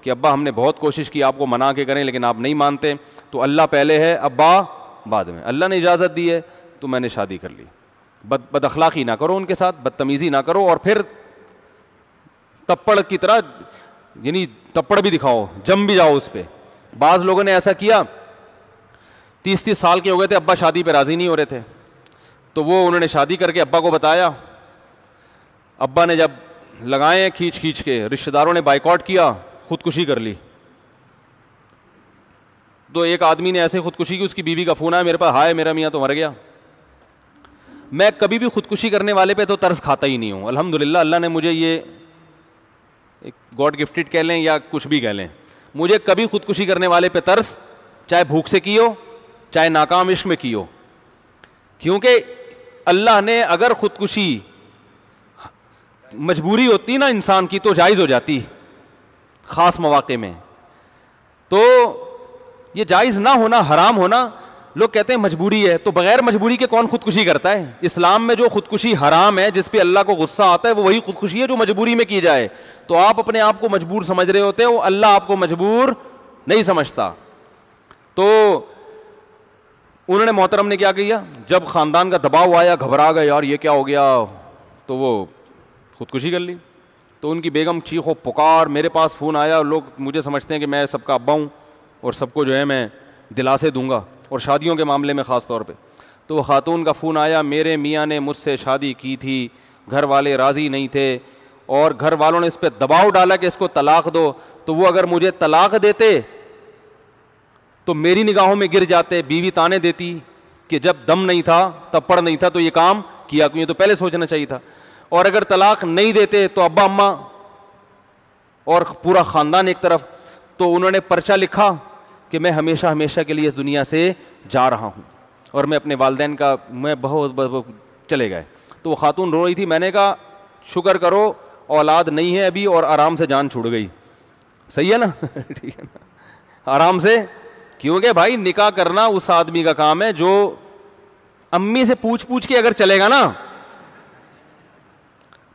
کہ ابا ہم نے بہت کوشش کی آپ کو منا کے کریں لیکن آپ نہیں مانتے, تو اللہ پہلے ہے ابا بعد میں, اللہ نے اجازت دی ہے تو میں نے شادی کر لی. بد اخلاقی نہ کرو ان کے ساتھ, بدتمیزی نہ کرو, اور پھر تپڑ کی طرح یعنی تپڑ بھی دکھاؤ, جم بھی جاؤ اس پہ. بعض لوگوں نے ایسا کیا 30 سال کے ہو گئے تھے, ابا شادی پہ راضی نہیں ہو رہے تھے, تو وہ انہوں نے شادی کر کے ابا کو بتایا, ابا نے جب لگائے کھینچ کے, رشتہ داروں نے بائیکاٹ کیا, خودکشی کر لی. تو ایک آدمی نے ایسے خودکشی کی, اس کی بیوی کا فون آیا میرے پاس, ہائے میرا میاں تو مر گیا. میں کبھی بھی خودکشی کرنے والے پہ تو ترس کھاتا ہی نہیں ہوں الحمدللہ. اللہ نے مجھے یہ گاڈ گفٹڈ کہہ لیں یا کچھ بھی کہہ لیں, مجھے کبھی خودکشی کرنے والے پہ ترس, چاہے بھوک سے کی ہو چاہے ناکام عشق میں کی ہو, کیونکہ اللہ نے اگر خودکشی مجبوری ہوتی نا انسان کی تو جائز ہو جاتی خاص مواقع میں. تو یہ جائز نہ ہونا, حرام ہونا, لوگ کہتے ہیں مجبوری ہے, تو بغیر مجبوری کے کون خودکشی کرتا ہے؟ اسلام میں جو خودکشی حرام ہے, جس پہ اللہ کو غصہ آتا ہے, وہ وہی خودکشی ہے جو مجبوری میں کی جائے. تو آپ اپنے آپ کو مجبور سمجھ رہے ہوتے ہو, اللہ آپ کو مجبور نہیں سمجھتا. تو انہوں نے محترم نے کیا کیا, جب خاندان کا دباؤ آیا, گھبرا گئے یار یہ کیا ہو گیا, تو وہ خودکشی کر لی. تو ان کی بیگم چیخ و پکار, میرے پاس فون آیا, لوگ مجھے سمجھتے ہیں کہ میں سب کا ابا ہوں اور سب کو جو ہے میں دلاسے دوں گا, اور شادیوں کے معاملے میں خاص طور پہ. تو وہ خاتون کا فون آیا, میرے میاں نے مجھ سے شادی کی تھی, گھر والے راضی نہیں تھے, اور گھر والوں نے اس پہ دباؤ ڈالا کہ اس کو طلاق دو, تو وہ اگر مجھے طلاق دیتے تو میری نگاہوں میں گر جاتے. بیوی تانے دیتی کہ جب دم نہیں تھا, تپڑ نہیں تھا, تو یہ کام کیا کیوں, تو پہلے سوچنا چاہیے تھا. اور اگر طلاق نہیں دیتے تو ابا اماں اور پورا خاندان ایک طرف. تو انہوں نے پرچہ لکھا کہ میں ہمیشہ ہمیشہ کے لیے اس دنیا سے جا رہا ہوں, اور میں اپنے والدین کا میں بہت چلے گئے. تو وہ خاتون رو رہی تھی. میں نے کہا شکر کرو اولاد نہیں ہے ابھی, اور آرام سے جان چھوڑ گئی. صحیح ہے نا, ٹھیک ہے نا, آرام سے. کیونکہ بھائی نکاح کرنا اس آدمی کا کام ہے جو امی سے پوچھ کے اگر چلے گا نا.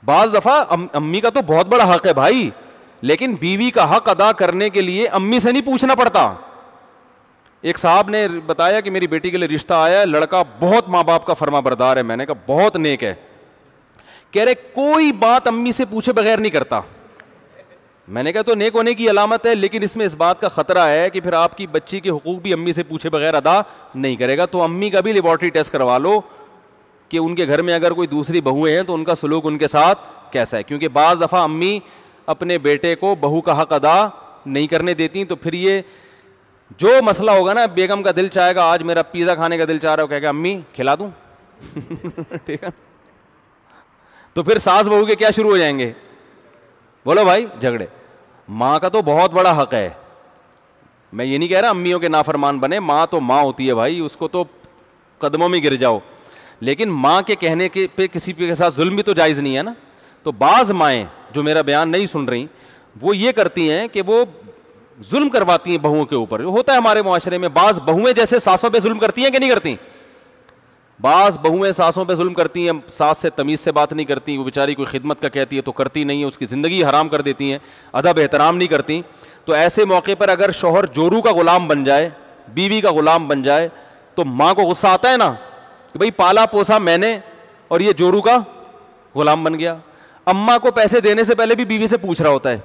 بعض دفعہ امی کا تو بہت بڑا حق ہے بھائی, لیکن بیوی کا حق ادا کرنے کے لیے امی سے نہیں پوچھنا پڑتا. ایک صاحب نے بتایا کہ میری بیٹی کے لیے رشتہ آیا ہے, لڑکا بہت ماں باپ کا فرما بردار ہے. میں نے کہا بہت نیک ہے. کہہ رہے کوئی بات امی سے پوچھے بغیر نہیں کرتا. میں نے کہا تو نیک ہونے کی علامت ہے, لیکن اس میں اس بات کا خطرہ ہے کہ پھر آپ کی بچی کے حقوق بھی امی سے پوچھے بغیر ادا نہیں کرے گا. تو امی کا بھی لیبارٹری ٹیسٹ کروا لو کہ ان کے گھر میں اگر کوئی دوسری بہویں ہیں تو ان کا سلوک ان کے ساتھ کیسا ہے. کیونکہ بعض دفعہ امی اپنے بیٹے کو بہو کا حق ادا نہیں کرنے دیتی. تو پھر یہ جو مسئلہ ہوگا نا, بیگم کا دل چاہے گا آج میرا پیزا کھانے کا دل چاہ رہا ہے, کہے گا امی کھلا دوں, ٹھیک ہے. تو پھر ساس بہو کے کیا شروع ہو جائیں گے, بولو بھائی, جھگڑے. ماں کا تو بہت بڑا حق ہے. میں یہ نہیں کہہ رہا امیوں کے نافرمان بنے, ماں تو ماں ہوتی ہے بھائی, اس کو تو قدموں میں گر جاؤ, لیکن ماں کے کہنے کے پہ کسی کے ساتھ ظلم بھی تو جائز نہیں ہے نا. تو بعض مائیں جو میرا بیان نہیں سن رہی, وہ یہ کرتی ہیں کہ وہ ظلم کرواتی ہیں بہوؤں کے اوپر. ہوتا ہے ہمارے معاشرے میں, بعض بہویں جیسے ساسوں پہ ظلم کرتی ہیں کہ نہیں کرتی. بعض بہویں ساسوں پہ ظلم کرتی ہیں, ساس سے تمیز سے بات نہیں کرتی, وہ بیچاری کوئی خدمت کا کہتی ہے تو کرتی نہیں ہے, اس کی زندگی حرام کر دیتی ہیں, ادب احترام نہیں کرتی. تو ایسے موقع پر اگر شوہر جورو کا غلام بن جائے, بیوی کا غلام بن جائے, تو ماں کو غصہ آتا ہے نا کہ بھئی پالا پوسا میں نے اور یہ جورو کا غلام بن گیا. اماں کو پیسے دینے سے پہلے بھی بیوی سے پوچھ رہا ہوتا ہے.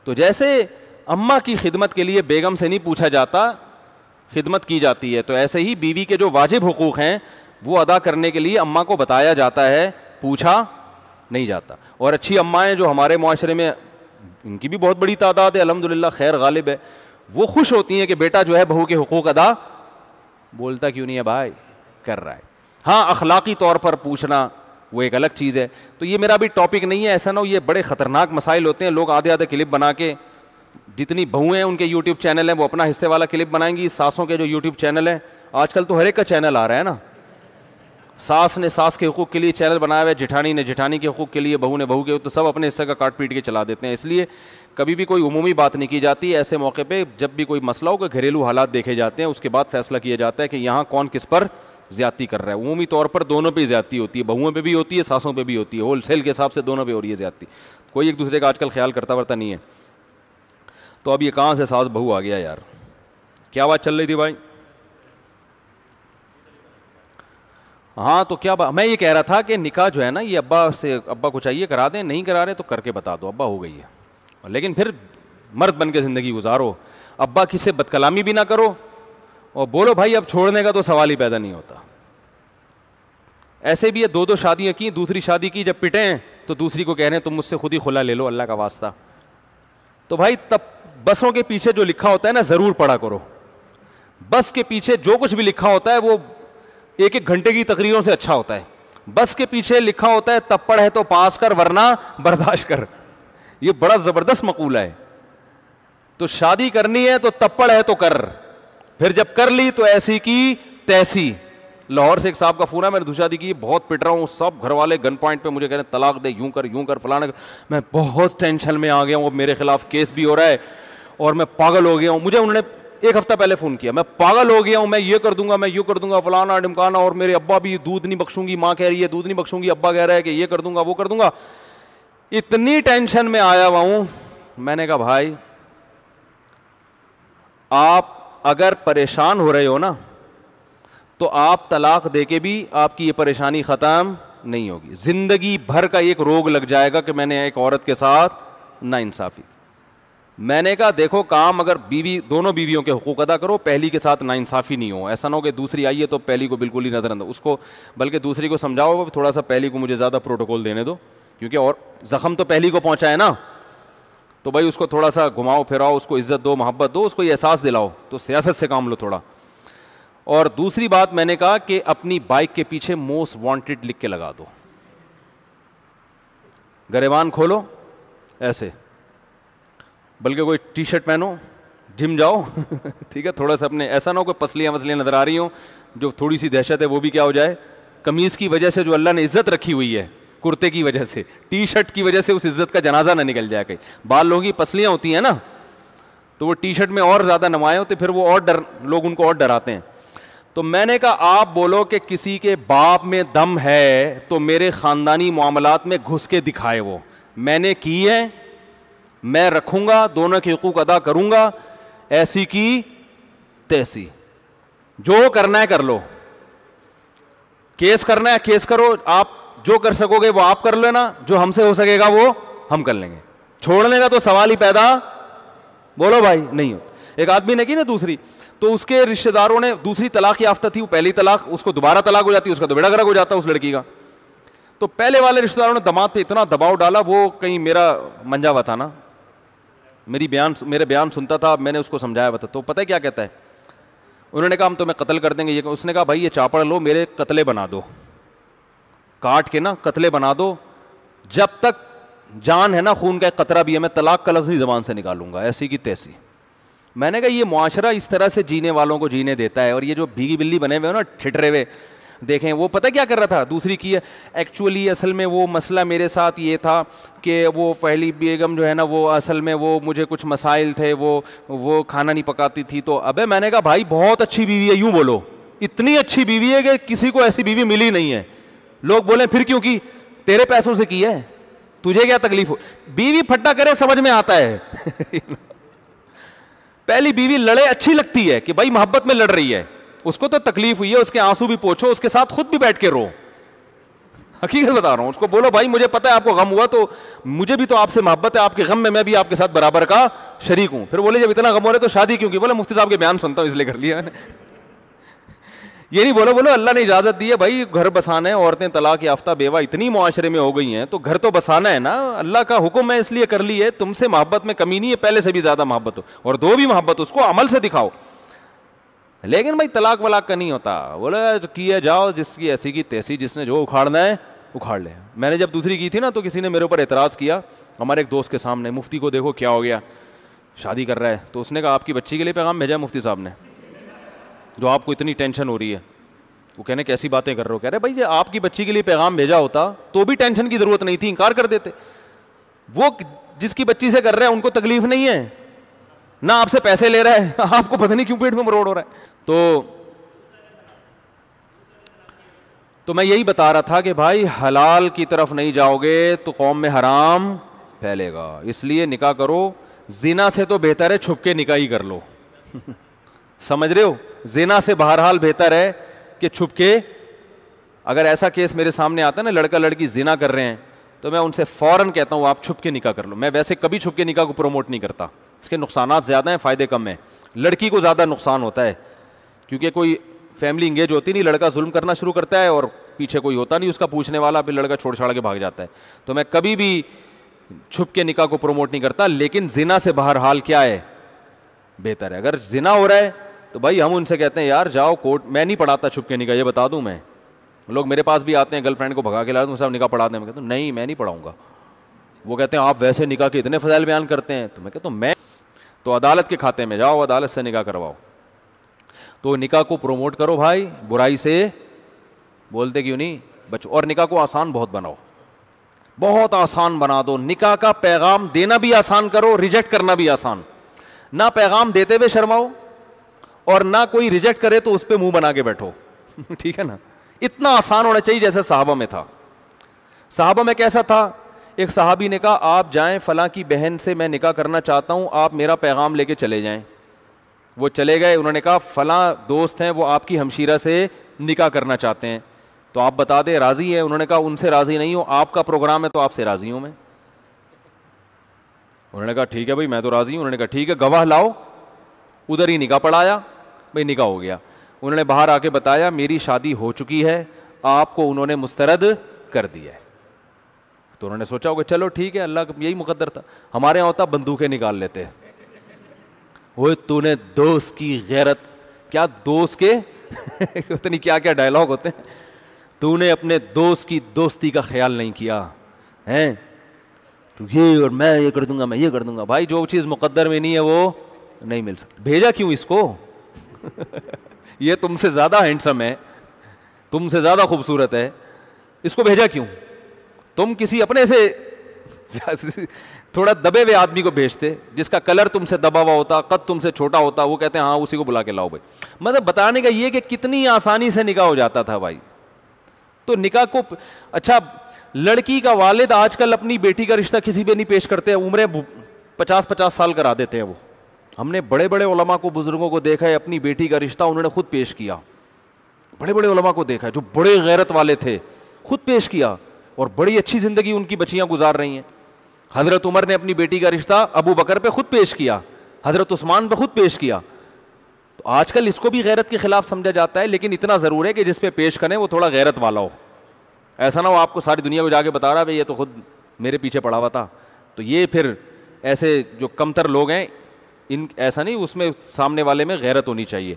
تو جیسے اماں کی خدمت کے لیے بیگم سے نہیں پوچھا جاتا, خدمت کی جاتی ہے, تو ایسے ہی بیوی کے جو واجب حقوق ہیں وہ ادا کرنے کے لیے اماں کو بتایا جاتا ہے, پوچھا نہیں جاتا. اور اچھی امائیں جو ہمارے معاشرے میں, ان کی بھی بہت بڑی تعداد ہے الحمدللہ, خیر غالب ہے, وہ خوش ہوتی ہیں کہ بیٹا جو ہے بہو کے حقوق ادا, بولتا کیوں نہیں ہے بھائی, کر رہا ہے. ہاں اخلاقی طور پر پوچھنا وہ ایک الگ چیز ہے. تو یہ میرا بھی ٹاپک نہیں ہے, ایسا نہ ہو یہ بڑے خطرناک مسائل ہوتے ہیں. لوگ آدھے کلپ بنا کے, جتنی بہویں ہیں ان کے یوٹیوب چینل ہیں وہ اپنا حصے والا کلپ بنائیں گی. ساسوں کے جو یوٹیوب چینل ہیں, آج کل تو ہر ایک کا چینل آ رہا ہے نا, ساس نے ساس کے حقوق کے لیے چینل بنایا ہوا ہے, جٹھانی نے جٹھانی کے حقوق کے لیے, بہو نے بہو کے, تو سب اپنے حصے کا کاٹ پیٹ کے چلا دیتے ہیں. اس لیے کبھی بھی کوئی عمومی بات نہیں کی جاتی. ایسے موقع پہ جب بھی کوئی مسئلہ ہو کہ گھریلو حالات دیکھے جاتے ہیں, اس کے بعد فیصلہ کیا جاتا ہے کہ یہاں کون کس پر زیادتی کر رہا ہے. عمومی طور پر دونوں پہ زیادتی ہوتی ہے, بہوؤں پہ بھی ہوتی ہے, ساسوں پہ بھی ہوتی ہے, ہول سیل کے حساب سے دونوں پہ ہو رہی ہے زیادتی. کوئی ایک دوسرے کا آج کل خیال کرتا ورتا نہیں ہے. تو اب یہ کہاں سے ساس بہو آ گیا یار. کیا بات چل رہی تھی بھائی؟ ہاں تو کیا میں یہ کہہ رہا تھا کہ نکاح جو ہے نا یہ ابا کو چاہیے کرا دیں, نہیں کرا رہے تو کر کے بتا دو ابا ہو گئی ہے, لیکن پھر مرد بن کے زندگی گزارو. ابا کسی سے بد کلامی بھی نہ کرو اور بولو بھائی اب چھوڑنے کا تو سوال ہی پیدا نہیں ہوتا. ایسے بھی ہے 2 شادیاں کی, دوسری شادی کی جب پٹے ہیں تو دوسری کو کہہ رہے ہیں تم مجھ سے خود ہی خلا لے لو اللہ کا واسطہ. تو بھائی تب بسوں کے پیچھے جو لکھا ہوتا ہے نا ضرور پڑھا کرو. بس کے پیچھے جو کچھ بھی لکھا ہوتا ہے وہ 1 گھنٹے کی تقریروں سے اچھا ہوتا ہے. بس کے پیچھے لکھا ہوتا ہے تب پڑھ ہے تو پاس کر ورنہ برداشت کر. یہ بڑا زبردست مقولہ ہے. تو شادی کرنی ہے تو تب پڑھ ہے تو کر, پھر جب کر لی تو ایسی کی تیسی. لاہور سے ایک صاحب کا فون ہے, میں نے دوسری شادی کی, بہت پٹ رہا ہوں, سب گھر والے گن پوائنٹ پہ مجھے کہہ رہے ہیں طلاق دے, یوں کر فلانا. میں بہت ٹینشن میں آ گیا ہوں, میرے خلاف کیس بھی ہو رہا ہے اور میں پاگل ہو گیا ہوں. مجھے انہوں نے 1 ہفتہ پہلے فون کیا, میں پاگل ہو گیا ہوں, میں یہ کر دوں گا, میں یوں کر دوں گا, فلانا ڈمکانا, اور میرے ابا بھی دودھ نہیں بخشوں گی, ماں کہہ رہی ہے دودھ نہیں بخشوں گی, ابا کہہ رہا ہے کہ یہ کر دوں گا وہ کر دوں گا. اتنی ٹینشن میں آیا ہوا ہوں. میں نے کہا بھائی آپ اگر پریشان ہو رہے ہو نا تو آپ طلاق دے کے بھی آپ کی یہ پریشانی ختم نہیں ہوگی. زندگی بھر کا ایک روگ لگ جائے گا کہ میں نے ایک عورت کے ساتھ ناانصافی. میں نے کہا دیکھو کام اگر دونوں بیویوں کے حقوق ادا کرو, پہلی کے ساتھ ناانصافی نہیں ہو. ایسا نہ ہو کہ دوسری آئی ہے تو پہلی کو بالکل ہی نظر انداز, اس کو بلکہ دوسری کو سمجھاؤ تھوڑا سا پہلی کو مجھے زیادہ پروٹوکول دینے دو, کیونکہ اور زخم تو پہلی کو پہنچا ہے نا, تو بھائی اس کو تھوڑا سا گھماؤ پھراؤ, اس کو عزت دو, محبت دو, اس کو یہ احساس دلاؤ. تو سیاست سے کام لو تھوڑا. اور دوسری بات میں نے کہا کہ اپنی بائک کے پیچھے موسٹ وانٹیڈ لکھ کے لگا دو, گریبان کھولو ایسے, بلکہ کوئی ٹی شرٹ پہنو, جم جاؤ ٹھیک ہے, تھوڑا سا اپنے ایسا نہ ہو کہ پسلیاں وسلیاں نظر آ رہی ہوں, جو تھوڑی سی دہشت ہے وہ بھی کیا ہو جائے. قمیض کی وجہ سے جو اللہ نے عزت رکھی ہوئی ہے, کرتے کی وجہ سے, ٹی شرٹ کی وجہ سے اس عزت کا جنازہ نہ نکل جائے. کہیں بال لوگوں کی پسلیاں ہوتی ہیں نا تو وہ ٹی شرٹ میں اور زیادہ نمایاں ہوتے, پھر وہ اور لوگ ان کو اور ڈراتے ہیں. تو میں نے کہا آپ بولو کہ کسی کے باپ میں دم ہے تو میرے خاندانی معاملات میں گھس کے دکھائے, وہ میں نے کی ہے, میں رکھوں گا, دونوں کے حقوق ادا کروں گا, ایسی کی تیسی, جو کرنا ہے کر لو, کیس کرنا ہے کیس کرو, آپ جو کر سکو گے وہ آپ کر لینا, جو ہم سے ہو سکے گا وہ ہم کر لیں گے. چھوڑنے کا تو سوال ہی پیدا بولو بھائی نہیں ہو. ایک آدمی نے کی نا دوسری, تو اس کے رشتہ داروں نے, دوسری طلاق یافتہ تھی, وہ پہلی طلاق, اس کو دوبارہ طلاق ہو جاتی, اس کا تو بیڑا گرک ہو جاتا اس لڑکی کا. تو پہلے والے رشتہ داروں نے داماد پہ اتنا دباؤ ڈالا, وہ کہیں میرا منجا ہوا تھا نا, میرے بیان سنتا تھا, میں نے اس کو سمجھایا ہوا تھا. تو پتہ ہے کیا کہتا ہے, انہوں نے کہا ہم تمہیں قتل کر دیں گے. اس نے کہا بھائی یہ چاپڑ لو, میرے قتلے بنا دو, کاٹ کے نا قتلے بنا دو, جب تک جان ہے نا خون کا ایک قطرہ بھی ہے, میں طلاق کا لفظ ہی زبان سے نکالوں گا, ایسی کی تیسی. میں نے کہا یہ معاشرہ اس طرح سے جینے والوں کو جینے دیتا ہے, اور یہ جو بھیگی بلی بنے ہوئے نا ٹھٹرے ہوئے, دیکھیں وہ پتہ کیا کر رہا تھا, دوسری کی ہے ایکچولی اصل میں وہ مسئلہ میرے ساتھ یہ تھا کہ وہ پہلی بیگم جو ہے نا وہ اصل میں وہ مجھے کچھ مسائل تھے, وہ کھانا نہیں پکاتی تھی. تو ابے میں نے کہا بھائی بہت اچھی بیوی ہے, یوں بولو, اتنی اچھی بیوی ہے کہ کسی کو ایسی بیوی ملی نہیں ہے. لوگ بولیں پھر کیوں کی, تیرے پیسوں سے کی ہے, تجھے کیا تکلیف ہو. بیوی پھٹا کرے سمجھ میں آتا ہے پہلی بیوی لڑے اچھی لگتی ہے کہ بھائی محبت میں لڑ رہی ہے, اس کو تو تکلیف ہوئی ہے, اس کے آنسو بھی پوچھو, اس کے ساتھ خود بھی بیٹھ کے رو, حقیقت بتا رہا ہوں. اس کو بولو بھائی مجھے پتہ ہے آپ کو غم ہوا, تو مجھے بھی تو آپ سے محبت ہے, آپ کے غم میں بھی آپ کے ساتھ برابر کا شریک ہوں. پھر بولے جب اتنا غم ہو رہا ہے تو شادی کیوں کی, بولے مفتی صاحب کے بیان سنتا ہوں اس لیے کر لیا میں نے. یہ نہیں بولو اللہ نے اجازت دی ہے بھائی گھر بسانا ہے, عورتیں طلاق یافتہ بیوہ اتنی معاشرے میں ہو گئی ہیں تو گھر تو بسانا ہے نا, اللہ کا حکم ہے اس لیے کر لی ہے. تم سے محبت میں کمی نہیں ہے, پہلے سے بھی زیادہ محبت ہو, اور دو بھی محبت اس کو عمل سے دکھاؤ. لیکن بھائی طلاق ولاق کا نہیں ہوتا, بولے کیے جاؤ, جس کی ایسی کی تیسی, جس نے جو اکھاڑنا ہے اکھاڑ لے. میں نے جب دوسری کی تھی نا تو کسی نے میرے اوپر اعتراض کیا, ہمارے ایک دوست کے سامنے, مفتی کو دیکھو کیا ہو گیا, شادی کر رہا ہے. تو اس نے کہا آپ کی بچی کے لیے پیغام بھیجا مفتی صاحب نے, جو آپ کو اتنی ٹینشن ہو رہی ہے. وہ کہنے کیسی باتیں کر رہے ہو, کہہ رہے بھائی جب آپ کی بچی کے لیے پیغام بھیجا ہوتا تو بھی ٹینشن کی ضرورت نہیں تھی, انکار کر دیتے. وہ جس کی بچی سے کر رہے ہیں ان کو تکلیف نہیں ہے, نہ آپ سے پیسے لے رہا ہے, آپ کو پتہ نہیں کیوں پیٹ میں مروڑ ہو رہا ہے. تو میں یہی بتا رہا تھا کہ بھائی حلال کی طرف نہیں جاؤ گے تو قوم میں حرام پھیلے گا. اس لیے نکاح کرو, زنا سے تو بہتر ہے چھپ کے نکاح ہی کر لو. سمجھ رہے ہو؟ زنا سے بہرحال بہتر ہے کہ چھپ کے. اگر ایسا کیس میرے سامنے آتا ہے نا, لڑکا لڑکی زنا کر رہے ہیں, تو میں ان سے فوراً کہتا ہوں آپ چھپ کے نکاح کر لو. میں ویسے کبھی چھپ کے نکاح کو پروموٹ نہیں کرتا, اس کے نقصانات زیادہ ہیں, فائدے کم ہیں. لڑکی کو زیادہ نقصان ہوتا ہے, کیونکہ کوئی فیملی انگیج ہوتی نہیں, لڑکا ظلم کرنا شروع کرتا ہے اور پیچھے کوئی ہوتا نہیں اس کا پوچھنے والا, پھر لڑکا چھوڑ چھاڑ کے بھاگ جاتا ہے. تو میں کبھی بھی چھپ کے نکاح کو پروموٹ نہیں کرتا, لیکن زنا سے بہرحال کیا ہے, بہتر ہے. اگر زنا ہو رہا ہے تو بھائی ہم ان سے کہتے ہیں یار جاؤ کورٹ. میں نہیں پڑھاتا چھپ کے نکاح, یہ بتا دوں. میں لوگ میرے پاس بھی آتے ہیں, گرل فرینڈ کو بھگا کے لا دوں صاحب نکاح پڑھا دیں. میں کہتا ہوں نہیں میں نہیں پڑھاؤں گا. وہ کہتے ہیں آپ ویسے نکاح کے اتنے فضائل بیان کرتے ہیں. تو میں کہتا ہوں میں تو عدالت کے کھاتے میں جاؤ, عدالت سے نکاح کرواؤ. تو نکاح کو پروموٹ کرو بھائی, برائی سے بولتے کیوں نہیں بچو. اور نکاح کو آسان بہت بناؤ, بہت آسان بنا دو. نکاح کا پیغام دینا بھی آسان کرو, ریجیکٹ کرنا بھی آسان. نہ پیغام دیتے ہوئے شرماؤ, اور نہ کوئی ریجیکٹ کرے تو اس پہ منہ بنا کے بیٹھو. ٹھیک ہے نا, اتنا آسان ہونا چاہیے جیسے صحابہ میں تھا. صحابہ میں کیسا تھا, ایک صحابی نے کہا آپ جائیں فلاں کی بہن سے میں نکاح کرنا چاہتا ہوں, آپ میرا پیغام لے کے چلے جائیں. وہ چلے گئے, انہوں نے کہا فلاں دوست ہیں وہ آپ کی ہمشیرہ سے نکاح کرنا چاہتے ہیں, تو آپ بتا دیں راضی ہے. انہوں نے کہا ان سے راضی نہیں ہوں, آپ کا پروگرام ہے تو آپ سے راضی ہوں میں. انہوں نے کہا ٹھیک ہے بھائی میں تو راضی ہوں. انہوں نے کہا ٹھیک ہے گواہ لاؤ. ادھر ہی نکاح پڑھایا, بھائی نکاح ہو گیا. انہوں نے باہر آ کے بتایا میری شادی ہو چکی ہے, آپ کو انہوں نے مسترد کر دیا ہے. تو انہوں نے سوچا ہوگا چلو ٹھیک ہے, اللہ کا یہی مقدر تھا. ہمارے یہاں ہوتا بندوقیں نکال لیتے, وہ تو نے دوست کی غیرت, کیا دوست کے پتہ نہیں کیا کیا ڈائلاگ ہوتے ہیں. تو نے اپنے دوست کی دوستی کا خیال نہیں کیا ہے, تو یہ اور میں یہ کر دوں گا, میں یہ کر دوں گا. بھائی جو چیز مقدر میں نہیں ہے وہ نہیں مل سکتی. بھیجا کیوں اس کو؟ یہ تم سے زیادہ ہینڈسم ہے, تم سے زیادہ خوبصورت ہے, اس کو بھیجا کیوں؟ تم کسی اپنے سے تھوڑا دبے ہوئے آدمی کو بھیجتے جس کا کلر تم سے دبا ہوا ہوتا, قد تم سے چھوٹا ہوتا. وہ کہتے ہیں ہاں اسی کو بلا کے لاؤ بھائی. مطلب بتانے کا یہ کہ کتنی آسانی سے نکاح ہو جاتا تھا بھائی. تو نکاح کو اچھا, لڑکی کا والد آج کل اپنی بیٹی کا رشتہ کسی پہ نہیں پیش کرتے, عمریں 50-50 سال کرا دیتے ہیں وہ. ہم نے بڑے بڑے علماء کو, بزرگوں کو دیکھا ہے اپنی بیٹی کا رشتہ انہوں نے خود پیش کیا. بڑے بڑے علماء کو دیکھا ہے جو بڑے غیرت والے تھے, خود پیش کیا, اور بڑی اچھی زندگی ان کی بچیاں گزار رہی ہیں. حضرت عمر نے اپنی بیٹی کا رشتہ ابو بکر پہ خود پیش کیا, حضرت عثمان پہ خود پیش کیا. تو آج کل اس کو بھی غیرت کے خلاف سمجھا جاتا ہے, لیکن اتنا ضرور ہے کہ جس پہ پیش کریں وہ تھوڑا غیرت والا ہو. ایسا نہ ہو آپ کو ساری دنیا کو جا کے بتا رہا ہے یہ تو خود میرے پیچھے پڑا ہوا تھا. تو یہ پھر ایسے جو کمتر لوگ ہیں ان ایسا نہیں, اس میں سامنے والے میں غیرت ہونی چاہیے.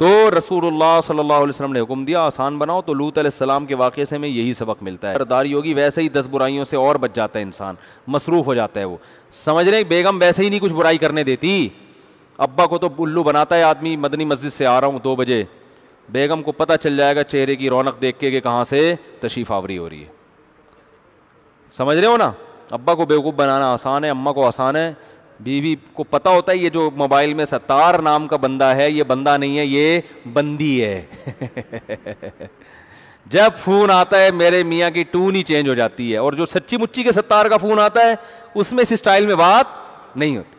تو رسول اللہ صلی اللہ علیہ وسلم نے حکم دیا آسان بناؤ. تو لوط علیہ السلام کے واقعے سے ہمیں یہی سبق ملتا ہے. برداری ہوگی ویسے ہی 10 برائیوں سے اور بچ جاتا ہے انسان, مصروف ہو جاتا ہے. وہ سمجھ رہے بیگم ویسے ہی نہیں کچھ برائی کرنے دیتی. ابا کو تو الو بناتا ہے آدمی, مدنی مسجد سے آ رہا ہوں 2 بجے, بیگم کو پتہ چل جائے گا چہرے کی رونق دیکھ کے کہ کہاں سے تشریف آوری ہو رہی ہے. سمجھ رہے ہو نا, ابا کو بیوقوف بنانا آسان ہے, اماں کو آسان ہے. بیوی کو پتہ ہوتا ہے یہ جو موبائل میں ستار نام کا بندہ ہے یہ بندہ نہیں ہے, یہ بندی ہے. جب فون آتا ہے میرے میاں کی ٹون ہی چینج ہو جاتی ہے, اور جو سچی مچی کے ستار کا فون آتا ہے اس میں اس اسٹائل میں بات نہیں ہوتی.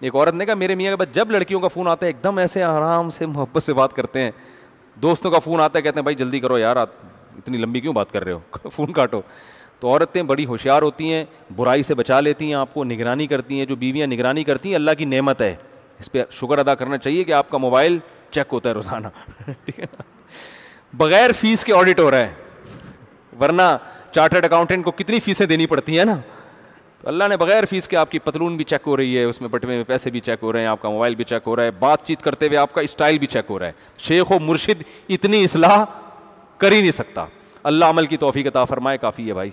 ایک عورت نے کہا میرے میاں کے بعد جب لڑکیوں کا فون آتا ہے ایک دم ایسے آرام سے محبت سے بات کرتے ہیں. دوستوں کا فون آتا ہے کہتے ہیں بھائی جلدی کرو یار, اتنی لمبی کیوں بات کر رہے ہو, فون کاٹو. تو عورتیں بڑی ہوشیار ہوتی ہیں, برائی سے بچا لیتی ہیں, آپ کو نگرانی کرتی ہیں. جو بیویاں نگرانی کرتی ہیں اللہ کی نعمت ہے, اس پہ شکر ادا کرنا چاہیے کہ آپ کا موبائل چیک ہوتا ہے روزانہ. ٹھیک ہے نا, بغیر فیس کے آڈٹ ہو رہا ہے, ورنہ چارٹرڈ اکاؤنٹنٹ کو کتنی فیسیں دینی پڑتی ہیں نا. تو اللہ نے بغیر فیس کے آپ کی پتلون بھی چیک ہو رہی ہے, اس میں بٹوے میں پیسے بھی چیک ہو رہے ہیں, آپ کا موبائل بھی چیک ہو رہا ہے, بات چیت کرتے ہوئے آپ کا اسٹائل بھی چیک ہو رہا ہے. شیخ و مرشد اتنی اصلاح کر ہی نہیں سکتا. اللہ عمل کی توفیق عطا فرمائے, کافی ہے بھائی.